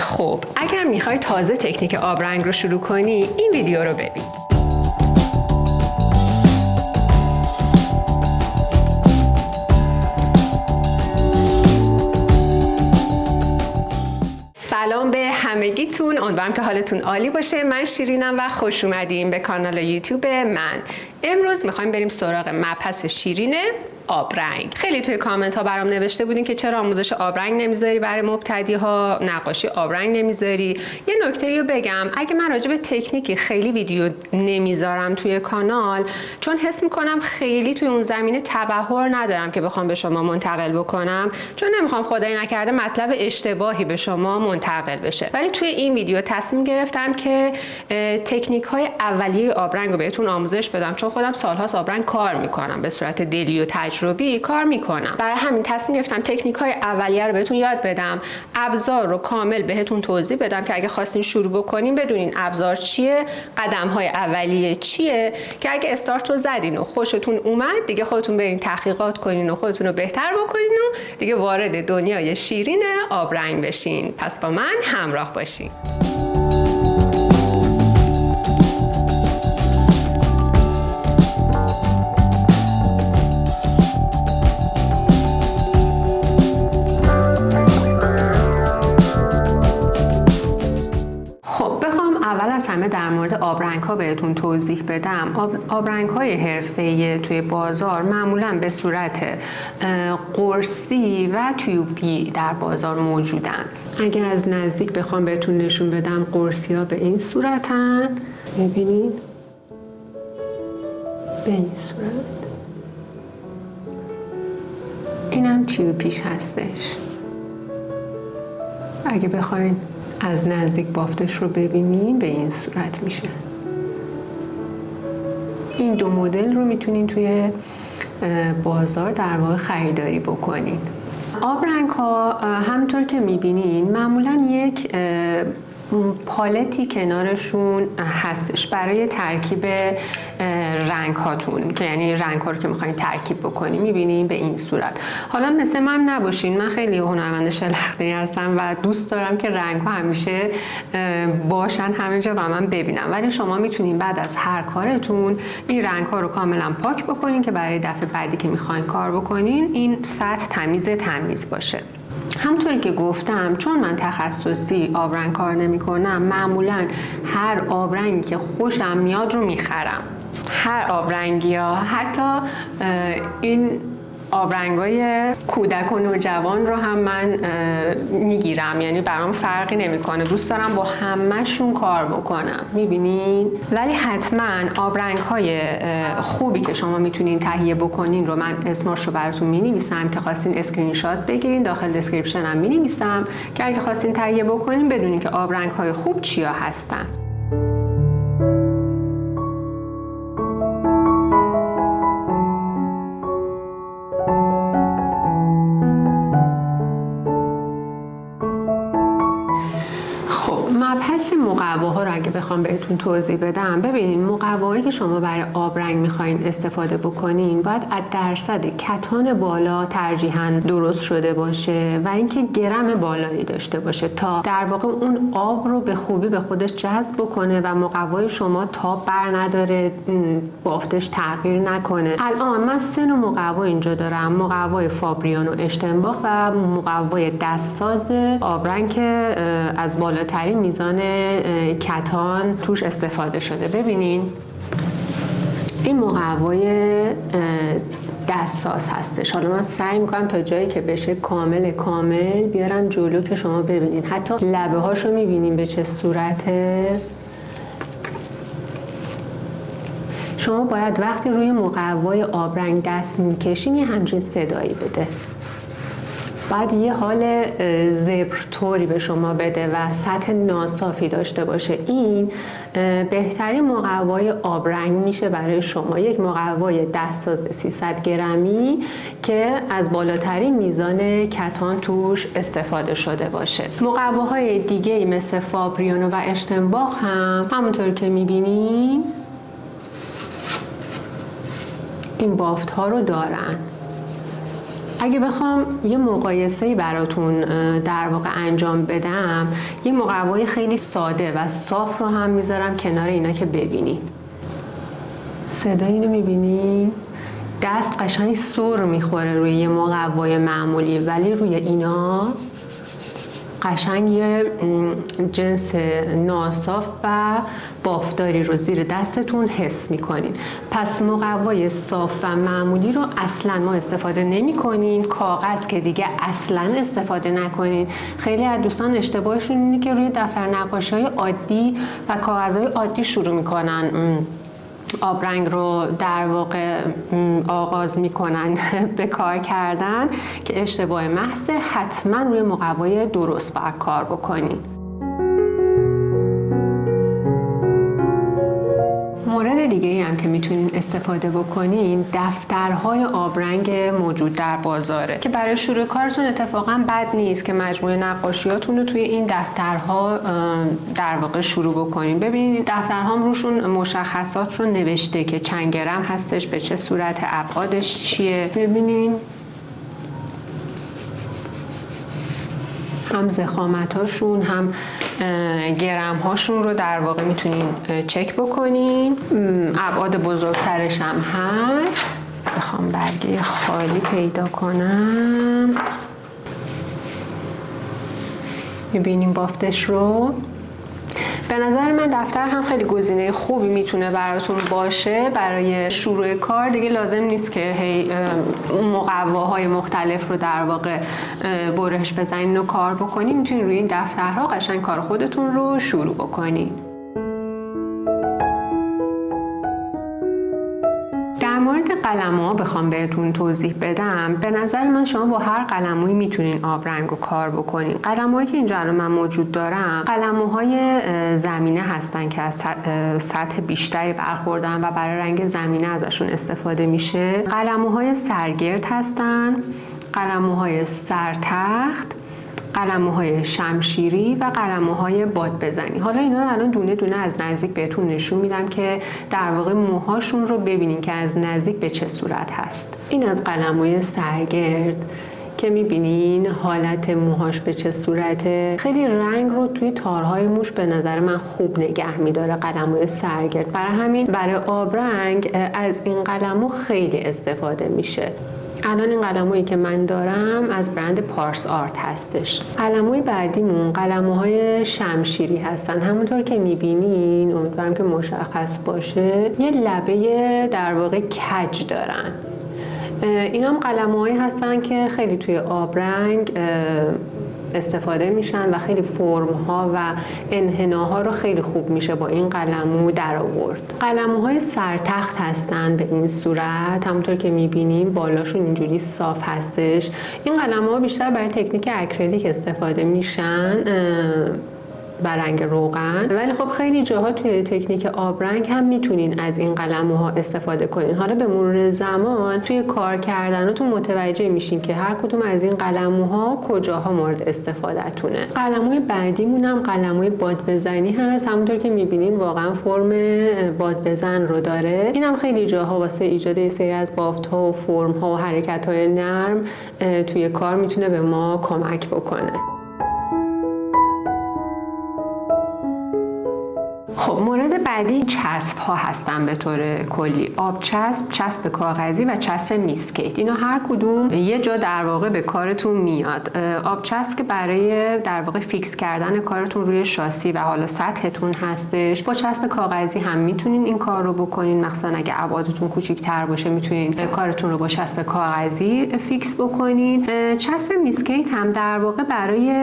خب اگر میخوای تازه تکنیک آبرنگ رو شروع کنی این ویدیو رو ببین. سلام به همگیتون، امیدوارم که حالتون عالی باشه. من شیرینم و خوش اومدیم به کانال یوتیوب من. امروز میخوایم بریم سراغ مبحث شیرین آبرنگ. خیلی توی کامنت ها برام نوشته بودین که چرا آموزش آبرنگ نمیذاری برای مبتدی ها، نقاشی آبرنگ نمیذاری. یه نکته رو بگم، اگه من راجع به تکنیکی خیلی ویدیو نمیذارم توی کانال، چون حس میکنم خیلی توی اون زمینه تبحر ندارم که بخوام به شما منتقل بکنم، چون نمیخوام خدای نکرده مطلب اشتباهی به شما منتقل بشه. ولی توی این ویدیو تصمیم گرفتم که تکنیک های اولیه آبرنگ رو بهتون آموزش بدم، چون خودم سالهاست آبرنگ کار میکنم، به صورت دلی و تجربی کار میکنم. برای همین تصمیم گرفتم تکنیک های اولیه رو بهتون یاد بدم، ابزار رو کامل بهتون توضیح بدم که اگه خواستین شروع بکنین بدونین ابزار چیه، قدم های اولیه چیه، که اگه استارت رو زدین و خوشتون اومد دیگه خودتون برین تحقیقات کنین و خودتون رو بهتر بکنین و دیگه وارد دنیای شیرین آبرنگ بشین. پس با من همراه باشین. اول از همه در مورد آبرنگ ها بهتون توضیح بدم. آبرنگ های حرفه‌ای توی بازار معمولا به صورت قرصی و تیوبی در بازار موجودن. اگه از نزدیک بخوام بهتون نشون بدم، قرصی ها به این صورتن، ببینید به این صورت، اینم تیوبیش هستش. اگه بخواین از نزدیک بافتش رو ببینین به این صورت میشه. این دو مدل رو میتونین توی بازار در واقع خریداری بکنین. آبرنگ ها همونطور که میبینین معمولا یک پالتی کنارشون هستش برای ترکیب رنگ هاتون، که یعنی رنگ ها رو که میخواین ترکیب بکنین. میبینین به این صورت. حالا مثل من نباشین، من خیلی هنرمند شلختی هستم و دوست دارم که رنگ ها همیشه باشن همه جا و من ببینم، ولی شما میتونین بعد از هر کارتون این رنگ ها رو کاملا پاک بکنین که برای دفعه بعدی که میخواین کار بکنین این سطح تمیز باشه. همونطوری که گفتم، چون من تخصصی آبرنگ کار نمی کنم، معمولا هر آبرنگی که خوشم میاد رو میخرم. هر آبرنگی ها، حتی این آبرنگای کودک و نوجوان رو هم من میگیرم، یعنی برام فرقی نمیکنه، دوست دارم با همه‌شون کار بکنم. میبینین؟ ولی حتما آبرنگ‌های خوبی که شما میتونین تهیه بکنین رو من اسمش رو براتون مینویسم که خواستین اسکرین شات بگیرین، داخل دسکریپشن هم مینویسم که اگه خواستین تهیه بکنین بدونین که آبرنگ‌های خوب چیا هستن. مبحث مقواها رو اگه بخوام بهتون توضیح بدم، ببینید مقوایی که شما برای آبرنگ میخواین استفاده بکنین باید از درصد کتان بالا ترجیحاً درست شده باشه و اینکه گرم بالایی داشته باشه تا در واقع اون آب رو به خوبی به خودش جذب بکنه و مقوای شما تاب بر نداره، بافتش تغییر نکنه. الان من 3 نوع مقوا اینجا دارم: مقوای فابریان و اشتنباخ و مقوای دستساز آبرنگ که از بالاترین میزان کتان توش استفاده شده. ببینین این مقوای دستساز هستش. حالا من سعی میکنم تا جایی که بشه کامل بیارم جلو که شما ببینین. حتی لبه هاشو میبینین به چه صورته. شما باید وقتی روی مقوای آبرنگ دست میکشین یه همچین صدایی بده، بعد یه حال زبرطوری به شما بده و سطح ناصافی داشته باشه. این بهترین مقوای آبرنگ میشه برای شما. یک مقوای دستساز 300 گرمی که از بالاترین میزان کتان توش استفاده شده باشه. مقواهای دیگه مثل فابریانو و اشتنباخ هم همونطور که میبینین این بافت ها رو دارن. اگه بخوام یه مقایسه‌ای براتون در واقع انجام بدم، یه مقوای خیلی ساده و صاف رو هم میذارم کنار اینا که ببینید. صدای اینو میبینید؟ دست قشنگ سر میخوره روی یه مقوای معمولی، ولی روی اینا قشنگ یه جنس ناصاف و بافتاری رو زیر دستتون حس میکنین. پس مقوای صاف و معمولی رو اصلا ما استفاده نمی کنیم. کاغذ که دیگه اصلا استفاده نکنین. خیلی از دوستان اشتباهشون اینه که روی دفتر نقاشی های عادی و کاغذهای عادی شروع میکنن آبرنگ رو در واقع آغاز میکنن به کار کردن، که اشتباه محضه. حتما روی مقوای درست باید کار بکنین. مورد دیگه ای هم که میتونین استفاده بکنین دفترهای آبرنگ موجود در بازاره، که برای شروع کارتون اتفاقا بد نیست که مجموعه نقاشیاتون رو توی این دفترها در واقع شروع بکنین. ببینید این دفترها هم روشون مشخصات رو نوشته که چند گرم هستش، به چه صورت، ابعادش چیه. ببینین هم ضخامتاشون هم گرم هاشون رو در واقع میتونین چک بکنین. ابعاد بزرگترش هم هست. بخوام برگه خالی پیدا کنم، میبینیم بافتش رو. به نظر من دفتر هم خیلی گزینه خوبی میتونه براتون باشه برای شروع کار. دیگه لازم نیست که هی اون مقواهای مختلف رو در واقع برش بزنین و کار بکنین. میتونین روی این دفترها قشنگ کار خودتون رو شروع بکنین. در مورد قلم‌ها بخوام بهتون توضیح بدم، به نظر من شما با هر قلمویی میتونین آبرنگ رو کار بکنین. قلم‌هایی که اینجا رو من موجود دارم قلم‌های زمینه هستن که از سطح بیشتری برخوردن و برای رنگ زمینه ازشون استفاده میشه. قلم‌های سرگرد هستن، قلم‌های سرتخت، قلموهای شمشیری و قلموهای باد بزنی. حالا اینا رو الان دونه دونه از نزدیک بهتون نشون میدم که در واقع موهاشون رو ببینین که از نزدیک به چه صورت هست. این از قلموی سرگرد که میبینین حالت موهاش به چه صورته. خیلی رنگ رو توی تارهای موش به نظر من خوب نگه میداره قلموی سرگرد. برای همین برای آبرنگ از این قلمو خیلی استفاده میشه. الان این قلمویی که من دارم از برند پارس آرت هستش. قلموی بعدیمون قلموهای شمشیری هستن. همونطور که میبینین، امیدوارم که مشخص باشه، یه لبه در واقع کج دارن. اینا هم قلموهایی هستن که خیلی توی آبرنگ استفاده میشن و خیلی فرم‌ها و انحناها رو خیلی خوب میشه با این قلمو در آورد. قلموهای سرتخت هستن به این صورت. همونطور که میبینیم بالاشون اینجوری صاف هستش. این قلموها بیشتر برای تکنیک اکریلیک استفاده میشن بر رنگ روغن، ولی خب خیلی جاها توی تکنیک آبرنگ هم میتونین از این قلموها استفاده کنین. حالا به مرور زمان توی کار کردناتون متوجه میشین که هر کدوم از این قلموها کجاها مورد استفادهتونه. قلموی بعدیمون هم قلموی باد بزنی هست. همونطور که میبینین واقعا فرم باد بزن رو داره. این هم خیلی جاها واسه ایجاد یه سری از بافت‌ها و فرم‌ها و حرکت‌های نرم توی کار میتونه به ما کمک بکنه. خب مورد بعدی چسب ها هستن به طور کلی. آب چسب، چسب کاغذی و چسب میسکیت. اینا هر کدوم یه جا در واقع به کارتون میاد. آب چسب که برای در واقع فیکس کردن کارتون روی شاسی و حالا سطحتون هستش. با چسب کاغذی هم میتونین این کار رو بکنین، مخصوصا اگه ابعادتون کوچیک‌تر باشه میتونین کارتون رو با چسب کاغذی فیکس بکنین. چسب میسکیت هم در واقع برای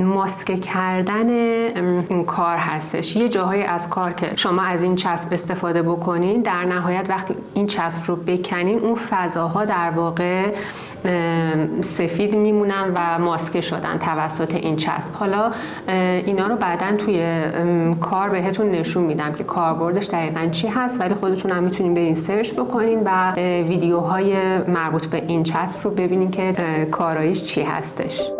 ماسک کردن این کار هستش. یه جاهای از کار که شما از این چسب استفاده بکنین، در نهایت وقتی این چسب رو بکنین اون فضاها در واقع سفید میمونن و ماسکه شدن توسط این چسب. حالا اینا رو بعداً توی کار بهتون نشون میدم که کاربردش دقیقاً چی هست، ولی خودتون هم میتونین برین سرچ بکنین و ویدیوهای مربوط به این چسب رو ببینین که کارایش چی هستش.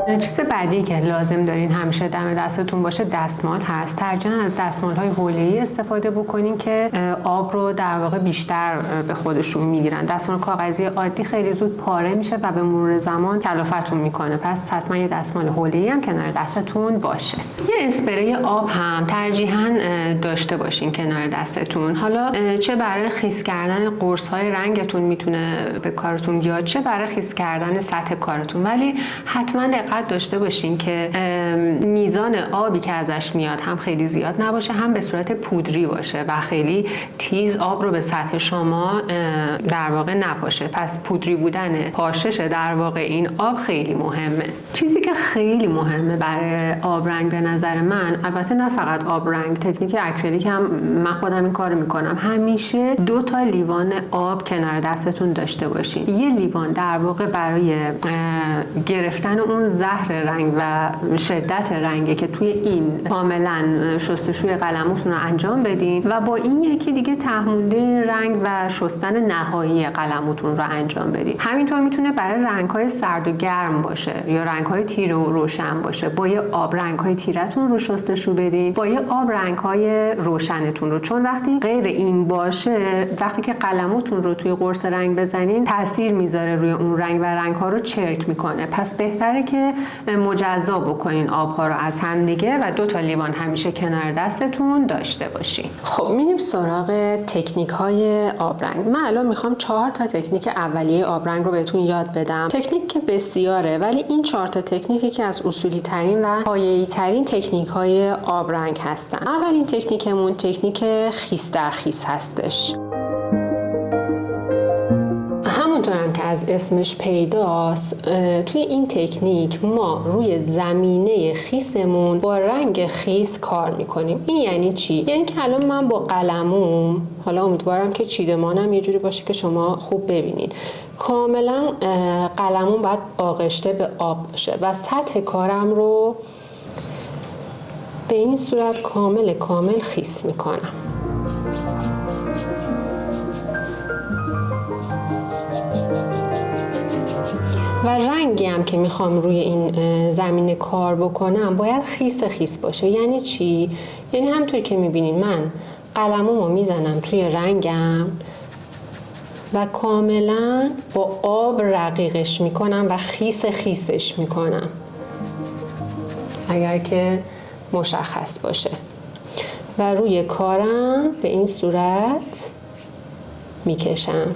چیز بعدی که لازم دارین همیشه دم دستتون باشه دستمال هست. ترجیحاً از دستمال‌های حوله‌ای استفاده بکنین که آب رو در واقع بیشتر به خودشون میگیرن. دستمال کاغذی عادی خیلی زود پاره میشه و به مرور زمان تلفتون میکنه. پس حتما یه دستمال حوله‌ای هم کنار دستتون باشه. یه اسپری آب هم ترجیحاً داشته باشین کنار دستتون. حالا چه برای خیس کردن قرص‌های رنگتون میتونه به کارتون بیاد، چه برای خیس کردن سطح کارتون، ولی حتما دقت داشته باشین که میزان آبی که ازش میاد هم خیلی زیاد نباشه، هم به صورت پودری باشه و خیلی تیز آب رو به سطح شما در واقع نپاشه. پس پودری بودن پاشش در واقع این آب خیلی مهمه. چیزی که خیلی مهمه برای آبرنگ به نظر من، البته نه فقط آبرنگ، تکنیک اکریلیک هم من خودم این کارو میکنم، همیشه 2 تا لیوان آب کنار دستتون داشته باشین. یه لیوان در واقع برای گرفتن اون زهر رنگ و شدت رنگی که توی این کاملا شستشوی قلمتون رو انجام بدین و با این یکی دیگه تهمونده رنگ و شستن نهایی قلمتون رو انجام بدین. همینطور میتونه برای رنگ‌های سرد و گرم باشه یا رنگ‌های تیره و روشن باشه. با یه آب رنگ‌های تیره‌تون رو شستشو بدین، با یه آب رنگ‌های روشنتون رو، چون وقتی غیر این باشه، وقتی که قلمتون رو توی قرص رنگ بزنین تاثیر میذاره روی اون رنگ و رنگ‌ها رو چرک میکنه. پس بهتره که مجزا بکنین آب‌ها رو از هم دیگه و 2 تا لیوان همیشه کنار دستتون داشته باشین. خب میریم سراغ تکنیک‌های آبرنگ. من الان میخوام 4 تا تکنیک اولیه آبرنگ رو بهتون یاد بدم. تکنیک که بسیاره، ولی این 4 تا تکنیکی که از اصولی ترین و پایه‌ای ترین تکنیک‌های آبرنگ هستن. اولین تکنیکمون تکنیک خیس در خیس هستش. همونطورم که از اسمش پیداست، توی این تکنیک ما روی زمینه خیسمون با رنگ خیس کار میکنیم. این یعنی چی؟ یعنی که الان من با قلموم، حالا امیدوارم که چیدمانم یه جوری باشه که شما خوب ببینید، کاملا قلموم باید آغشته به آب باشه و سطح کارم رو به این صورت کامل خیس میکنم. و رنگی هم که میخوام روی این زمینه کار بکنم باید خیس باشه. یعنی چی؟ یعنی همونطور که میبینین من قلممو میزنم توی رنگم و کاملا با آب رقیقش میکنم و خیسش میکنم، اگر که مشخص باشه. و روی کارم به این صورت میکشم.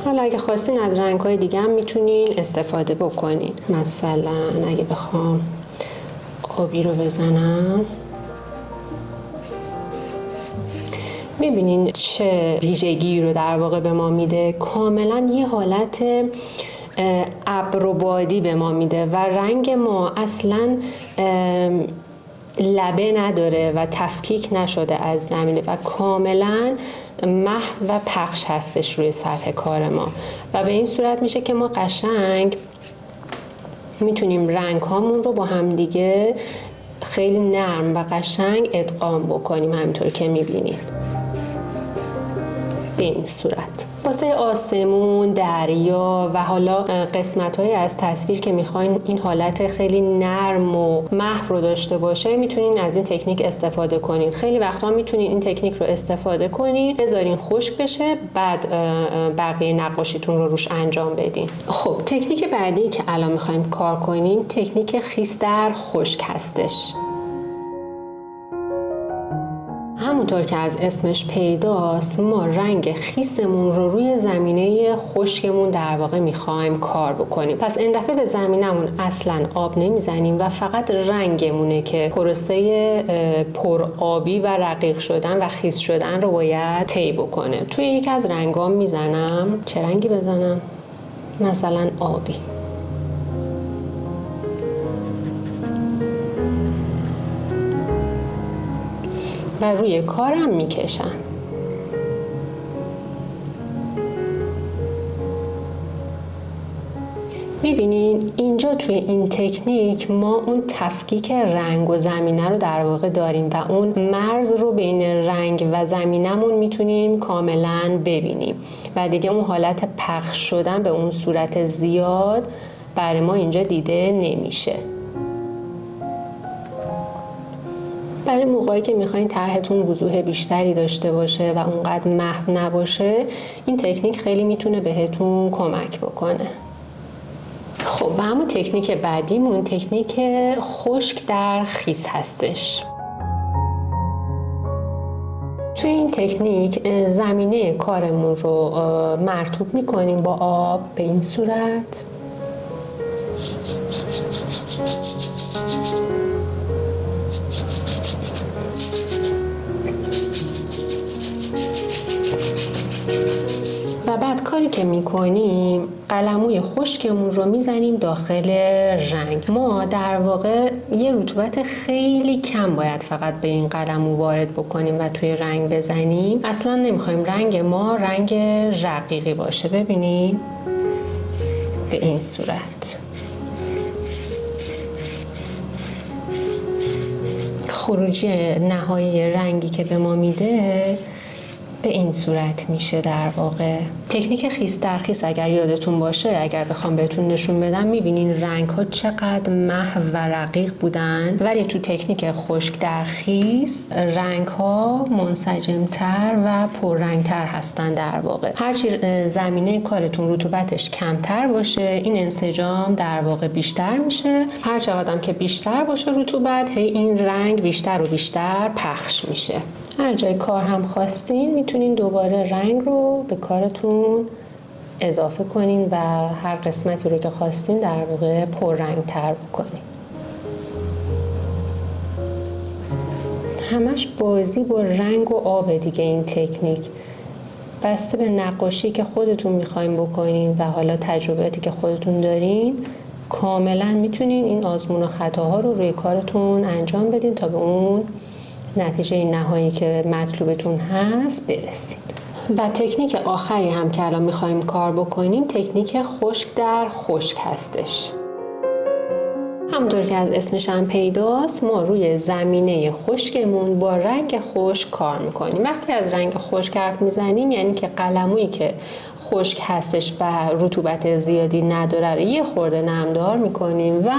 حالا اگه خواستین از رنگ‌های دیگه هم میتونین استفاده بکنین. مثلا اگه بخوام آبی رو بزنم، میبینین چه ویژگی رو در واقع به ما میده. کاملا یه حالت ابر و بادی به ما میده و رنگ ما اصلا لبه نداره و تفکیک نشده از زمینه و کاملا محو و پخش هستش روی سطح کار ما و به این صورت میشه که ما قشنگ میتونیم رنگ هامون رو با هم دیگه خیلی نرم و قشنگ ادغام بکنیم، همینطور که میبینید به این صورت. واسه آسمون، دریا و حالا قسمت‌های از تصویر که میخواین این حالت خیلی نرم و محو رو داشته باشه، میتونین از این تکنیک استفاده کنین. خیلی وقتا میتونین این تکنیک رو استفاده کنین، بذارین خشک بشه، بعد بقیه نقاشیتون رو روش انجام بدین. خب تکنیک بعدی که الان میخوایم کار کنیم تکنیک خیس در خشک هستش. همونطور که از اسمش پیداست، ما رنگ خیسمون رو روی زمینه خشکمون در واقع میخوایم کار بکنیم. پس این دفعه به زمینمون اصلا آب نمیزنیم و فقط رنگمونه که پروسه پرآبی و رقیق شدن و خیس شدن رو باید طی بکنه. توی یکی از رنگام میزنم. چه رنگی بزنم؟ مثلا آبی. و روی کارم میکشم. میبینین اینجا توی این تکنیک ما اون تفکیک رنگ و زمینه رو در واقع داریم و اون مرز رو بین رنگ و زمینمون میتونیم کاملا ببینیم و دیگه اون حالت پخش شدن به اون صورت زیاد برای ما اینجا دیده نمیشه. برای موقعی که میخواین طرحتون وضوح بیشتری داشته باشه و اونقدر محو نباشه، این تکنیک خیلی میتونه بهتون کمک بکنه. خب و اما تکنیک بعدیمون تکنیک خشک در خیس هستش. توی این تکنیک زمینه کارمون رو مرطوب میکنیم با آب به این صورت. و بعد کاری که میکنیم قلموی خشکمون رو میزنیم داخل رنگ. ما در واقع یه رطوبت خیلی کم باید فقط به این قلمو وارد بکنیم و توی رنگ بزنیم. اصلا نمیخوایم رنگ ما رنگ رقیقی باشه. ببینیم به این صورت. خروجی نهایی رنگی که به ما میده به این صورت میشه در واقع. تکنیک خیس در خیس اگر یادتون باشه، اگر بخوام بهتون نشون بدم، میبینین رنگ ها چقدر محو و رقیق بودن، ولی تو تکنیک خشک در خیس رنگ ها منسجمتر و پررنگتر هستن در واقع. هرچی زمینه کارتون رطوبتش کمتر باشه، این انسجام در واقع بیشتر میشه. هر چقدر که بیشتر باشه رطوبت، هی این رنگ بیشتر و بیشتر پخش میشه. هر جای کار هم خواستین میتونین دوباره رنگ رو به کارتون اضافه کنین و هر قسمتی رو که خواستین در واقع پررنگ تر بکنین. همش بازی با رنگ و آب دیگه. این تکنیک بسته به نقاشی که خودتون میخواین بکنین و حالا تجربیاتی که خودتون دارین، کاملا میتونین این آزمون و خطاها رو روی کارتون انجام بدین تا به اون نتیجه نهایی که مطلوبتون هست برسید. و تکنیک آخری هم که الان میخوایم کار بکنیم تکنیک خشک در خشک هستش. همونطور که از اسمش هم پیداست، ما روی زمینه خشکمون با رنگ خشک کار میکنیم. وقتی از رنگ خشک حرف میزنیم یعنی که قلمویی که خشک هستش و رطوبت زیادی نداره رو یه خورده نمدار میکنیم و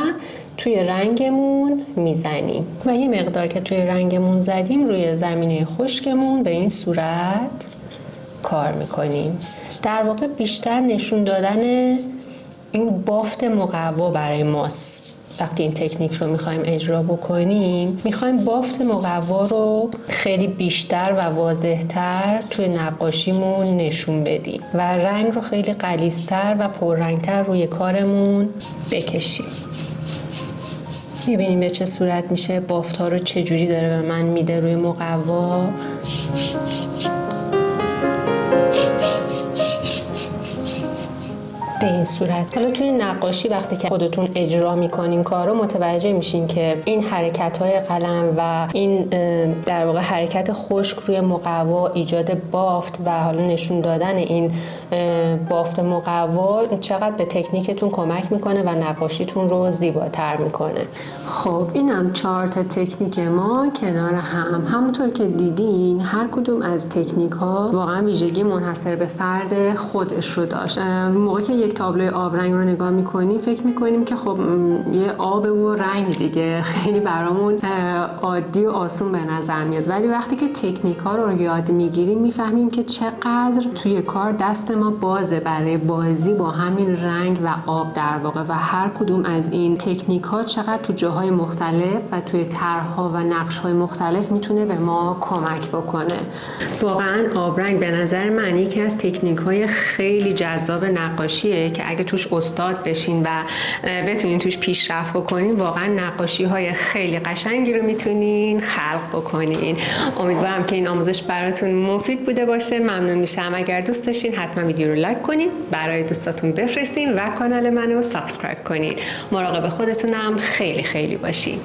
توی رنگمون میزنیم و یه مقدار که توی رنگمون زدیم روی زمینه خشکمون به این صورت کار میکنیم. در واقع بیشتر نشون دادن این بافت مقوا برای ماست. وقتی این تکنیک رو میخوایم اجرا بکنیم، میخوایم بافت مقوا رو خیلی بیشتر و واضح‌تر توی نقاشیمون نشون بدیم و رنگ رو خیلی غلیظ‌تر و پررنگ‌تر روی کارمون بکشیم. میبینیم به چه صورت میشه، بافت ها رو چه جوری داره به من میده روی مقوا. به این صورت. حالا توی نقاشی وقتی که خودتون اجرا میکنین کار رو متوجه میشین که این حرکت‌های قلم و این در واقع حرکت خشک روی مقوا ایجاد بافت و حالا نشون دادن این بافت مقوا چقدر به تکنیکتون کمک میکنه و نقاشیتون رو زیباتر میکنه. خب اینم 4 تا تکنیک ما کنار هم. همونطور که دیدین هر کدوم از تکنیک ها واقعا ویژگی منحصر به فرد خودش رو داشت. موقعی که یک تابلوی آبرنگ رو نگاه میکنیم فکر میکنیم که خب یه آب و رنگ دیگه، خیلی برامون عادی و آسون به نظر میاد، ولی وقتی که تکنیک ها رو یاد میگیریم میفهمیم که چقدر توی کار دست ما بازه برای بازی با همین رنگ و آب در واقع و هر کدوم از این تکنیک ها چقدر تو جاهای مختلف و توی طرح‌ها و نقش‌های مختلف میتونه به ما کمک بکنه. واقعا آبرنگ به نظر من یکی از تکنیک‌های خیلی جذاب نقاشیه که اگه توش استاد بشین و بتونین توش پیشرفت بکنین واقعا نقاشی‌های خیلی قشنگی رو میتونین خلق بکنین. امیدوارم که این آموزش براتون مفید بوده باشه. ممنون میشم اگر دوست داشتین حتما ویدیو رو لایک کنین، برای دوستاتون بفرستین و کانال منو سابسکرایب کنین. مراقب خودتونم خیلی خیلی باشین.